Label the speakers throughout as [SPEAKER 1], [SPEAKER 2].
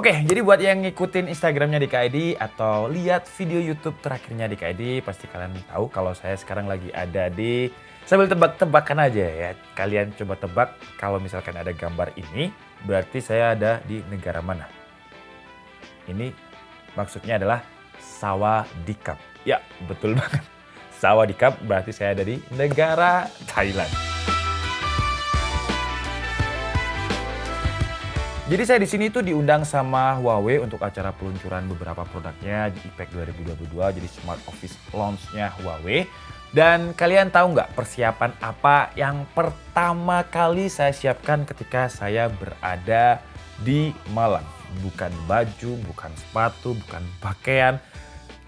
[SPEAKER 1] Oke, jadi buat yang ngikutin Instagramnya DKID atau lihat video YouTube terakhirnya DKID, pasti kalian tahu kalau saya sekarang lagi ada di, sambil tebak-tebakan aja ya. Kalian coba tebak kalau misalkan ada gambar ini, berarti saya ada di negara mana? Ini maksudnya adalah Sawadikap. Ya, betul banget. Sawadikap berarti saya ada di negara Thailand. Jadi saya di sini tuh diundang sama Huawei untuk acara peluncuran beberapa produknya di IPEC 2022, jadi Smart Office Launch-nya Huawei. Dan kalian tahu nggak persiapan apa yang pertama kali saya siapkan ketika saya berada di Malang? Bukan baju, bukan sepatu, bukan pakaian,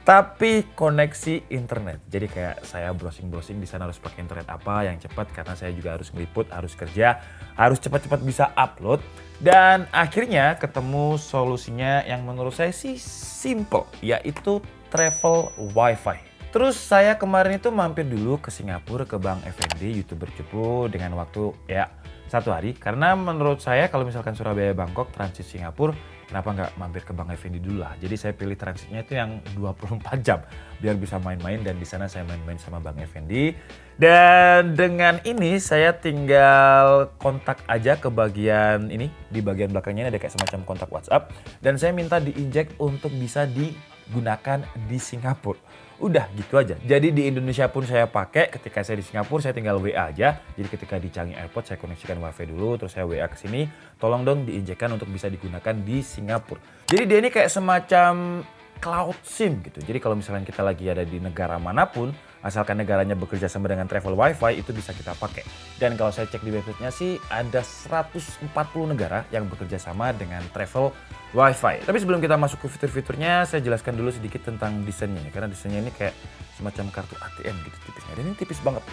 [SPEAKER 1] tapi koneksi internet. Jadi kayak saya browsing-browsing di sana harus pakai internet apa yang cepat, karena saya juga harus ngeliput, harus kerja, harus cepat-cepat bisa upload. Dan akhirnya ketemu solusinya yang menurut saya sih simple, yaitu travel wifi. Terus saya kemarin itu mampir dulu ke Singapura ke Bang Effendi, YouTuber cupu, dengan waktu ya 1 hari. Karena menurut saya kalau misalkan Surabaya Bangkok transit Singapura, kenapa nggak mampir ke Bang Effendi dulu lah. Jadi saya pilih transitnya itu yang 24 jam biar bisa main-main, dan di sana saya main-main sama Bang Effendi. Dan dengan ini saya tinggal kontak aja ke bagian ini, di bagian belakangnya ini ada kayak semacam kontak WhatsApp, dan saya minta di-inject untuk bisa digunakan di Singapura. Udah gitu aja. Jadi di Indonesia pun saya pakai, ketika saya di Singapura saya tinggal WA aja. Jadi ketika di Changi Airport saya koneksikan wifi dulu, terus saya WA ke sini, tolong dong diinjekkan untuk bisa digunakan di Singapura. Jadi dia ini kayak semacam cloud SIM gitu. Jadi kalau misalnya kita lagi ada di negara manapun, asalkan negaranya bekerja sama dengan travel wifi, itu bisa kita pakai. Dan kalau saya cek di websitenya sih ada 140 negara yang bekerja sama dengan travel wifi. Tapi sebelum kita masuk ke fitur-fiturnya, saya jelaskan dulu sedikit tentang desainnya. Karena desainnya ini kayak semacam kartu ATM gitu tipisnya. Dan ini tipis banget.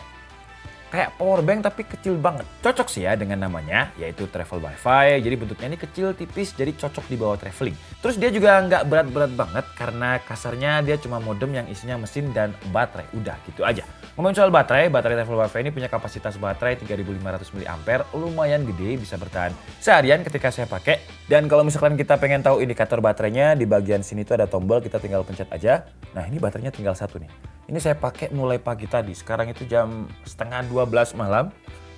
[SPEAKER 1] Kayak power bank tapi kecil banget. Cocok sih ya dengan namanya, yaitu travel wifi. Jadi bentuknya ini kecil, tipis, jadi cocok dibawa traveling. Terus dia juga nggak berat-berat banget, karena kasarnya dia cuma modem yang isinya mesin dan baterai. Udah gitu aja. Ngomongin soal baterai travel wifi ini punya kapasitas baterai 3500 mAh, lumayan gede, bisa bertahan seharian ketika saya pakai. Dan kalau misalkan kita pengen tahu indikator baterainya, di bagian sini tuh ada tombol, kita tinggal pencet aja. Nah ini baterainya tinggal 1 nih. Ini saya pakai mulai pagi tadi, sekarang itu jam setengah 12 malam,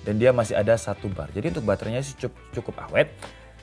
[SPEAKER 1] dan dia masih ada 1 bar. Jadi untuk baterainya sih cukup awet.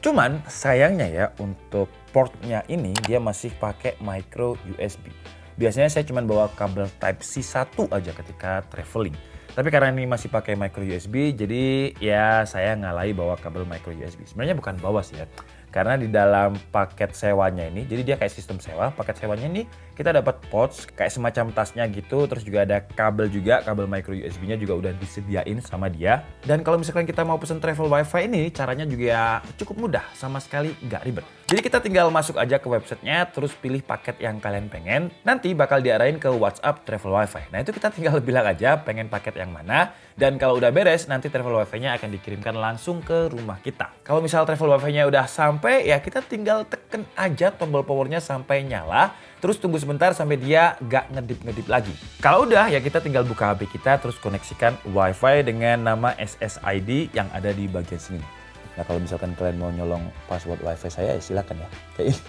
[SPEAKER 1] Cuman sayangnya ya, untuk portnya ini dia masih pakai micro USB. Biasanya saya cuma bawa kabel Type-C 1 aja ketika traveling. Tapi karena ini masih pakai micro USB, jadi ya saya ngalahi bawa kabel micro USB. Sebenarnya bukan bawa sih ya, karena di dalam paket sewanya ini, jadi dia kayak sistem sewa, paket sewanya ini kita dapat pouch kayak semacam tasnya gitu, terus juga ada kabel juga, kabel micro USB-nya juga udah disediain sama dia. Dan kalau misalkan kita mau pesen travel wifi ini, caranya juga cukup mudah, sama sekali nggak ribet. Jadi kita tinggal masuk aja ke websitenya, terus pilih paket yang kalian pengen, nanti bakal diarahin ke WhatsApp travel wifi. Nah itu kita tinggal bilang aja pengen paket yang mana, dan kalau udah beres nanti travel wifi-nya akan dikirimkan langsung ke rumah kita. Kalau misal travel wifi-nya udah sampai, ya kita tinggal tekan aja tombol powernya sampai nyala, terus tunggu sebentar sampai dia gak ngedip-ngedip lagi. Kalau udah ya kita tinggal buka HP kita, terus koneksikan wifi dengan nama SSID yang ada di bagian sini. Nah kalau misalkan kalian mau nyolong password wifi saya, ya silakan ya. Kayak ini.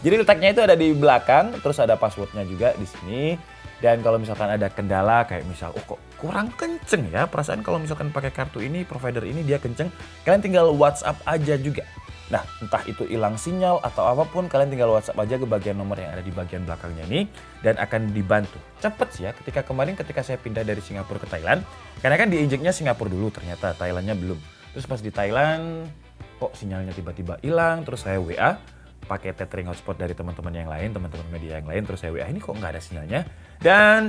[SPEAKER 1] Jadi letaknya itu ada di belakang, terus ada passwordnya juga di sini. Dan kalau misalkan ada kendala kayak misal, oh kok kurang kenceng ya, perasaan kalau misalkan pakai kartu ini, provider ini dia kenceng, kalian tinggal WhatsApp aja juga. Nah entah itu hilang sinyal atau apapun, kalian tinggal WhatsApp aja ke bagian nomor yang ada di bagian belakangnya ini, dan akan dibantu. Cepet sih ya, ketika saya pindah dari Singapura ke Thailand, karena kan diinjeknya Singapura dulu, ternyata Thailandnya belum. Terus pas di Thailand, kok sinyalnya tiba-tiba hilang, terus saya WA, pakai tethering hotspot dari teman-teman yang lain, teman-teman media yang lain, terus saya WA, ini kok nggak ada sinyalnya. Dan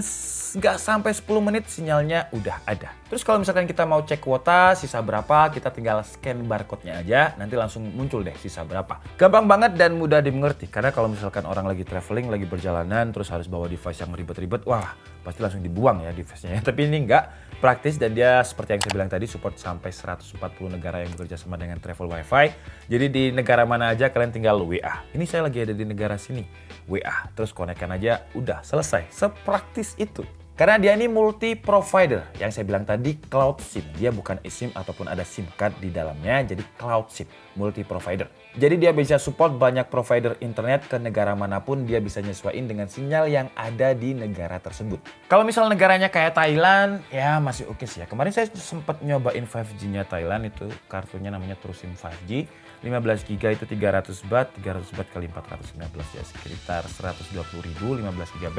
[SPEAKER 1] nggak sampai 10 menit sinyalnya udah ada. Terus kalau misalkan kita mau cek kuota, sisa berapa, kita tinggal scan barcode-nya aja, nanti langsung muncul deh sisa berapa. Gampang banget dan mudah dimengerti, karena kalau misalkan orang lagi traveling, lagi perjalanan, terus harus bawa device yang ribet-ribet, wah pasti langsung dibuang ya device-nya. Tapi ini nggak, praktis, dan dia seperti yang saya bilang tadi support sampai 140 negara yang bekerja sama dengan travel wifi. Jadi di negara mana aja kalian tinggal WA. Ini saya lagi ada di negara sini, WA, terus konekkan aja, udah selesai. Sepraktis itu. Karena dia ini multi provider. Yang saya bilang tadi cloud SIM. Dia bukan eSIM ataupun ada SIM card di dalamnya, jadi cloud SIM, multi provider. Jadi dia bisa support banyak provider internet ke negara manapun, dia bisa nyesuaiin dengan sinyal yang ada di negara tersebut. Kalau misal negaranya kayak Thailand, ya masih oke sih ya. Kemarin saya sempat nyobain 5G-nya Thailand, itu kartunya namanya TruSIM 5G. 15 GB itu 300 baht, 300 baht kali 415 ya sekitar 120.000, 15 GB.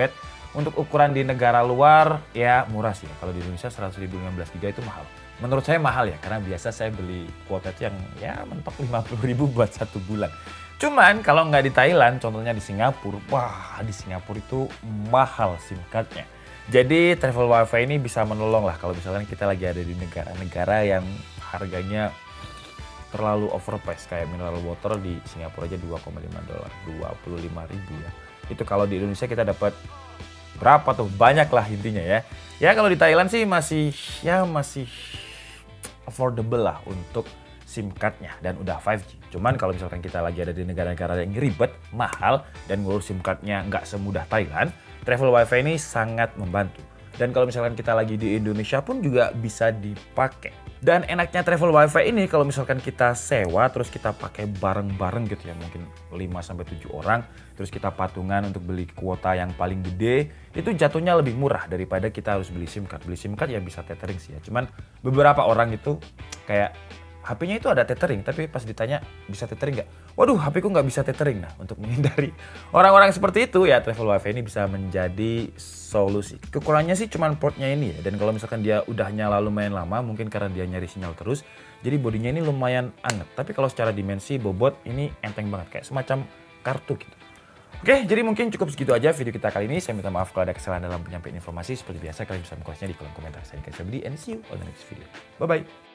[SPEAKER 1] Untuk ukuran di negara luar ya murah sih ya. Kalau di Indonesia 100.000 15 GB itu mahal. Menurut saya mahal ya, karena biasa saya beli kuota itu yang ya mentok 50.000 buat 1 bulan. Cuman kalau nggak di Thailand, contohnya di Singapura, wah di Singapura itu mahal SIM cardnya. Jadi travel wifi ini bisa menolong lah kalau misalkan kita lagi ada di negara-negara yang harganya terlalu overpriced. Kayak mineral water di Singapura aja $2,5, 25.000 ya. Itu kalau di Indonesia kita dapat berapa tuh? Banyak lah intinya ya. Ya kalau di Thailand sih masih affordable lah untuk SIM cardnya dan udah 5G. Cuman kalau misalkan kita lagi ada di negara-negara yang ribet, mahal, dan ngurus SIM cardnya nggak semudah Thailand, travel wifi ini sangat membantu. Dan kalau misalkan kita lagi di Indonesia pun juga bisa dipakai. Dan enaknya travel wifi ini kalau misalkan kita sewa terus kita pakai bareng-bareng gitu ya, mungkin 5-7 orang, terus kita patungan untuk beli kuota yang paling gede, itu jatuhnya lebih murah daripada kita harus beli SIM card. Beli SIM card ya bisa tethering sih ya, cuman beberapa orang itu kayak HP-nya itu ada tethering, tapi pas ditanya bisa tethering nggak? Waduh, HP ku nggak bisa tethering. Nah, untuk menghindari orang-orang seperti itu ya, travel wifi ini bisa menjadi solusi. Kekurangannya sih cuman portnya ini ya, dan kalau misalkan dia udah nyala lumayan lama, mungkin karena dia nyari sinyal terus, jadi bodinya ini lumayan anget. Tapi kalau secara dimensi bobot ini enteng banget, kayak semacam kartu gitu. Oke, jadi mungkin cukup segitu aja video kita kali ini. Saya minta maaf kalau ada kesalahan dalam penyampaian informasi. Seperti biasa, kalian bisa mengkoreksinya di kolom komentar. Saya Dika Sabdi, and see you on the next video. Bye-bye.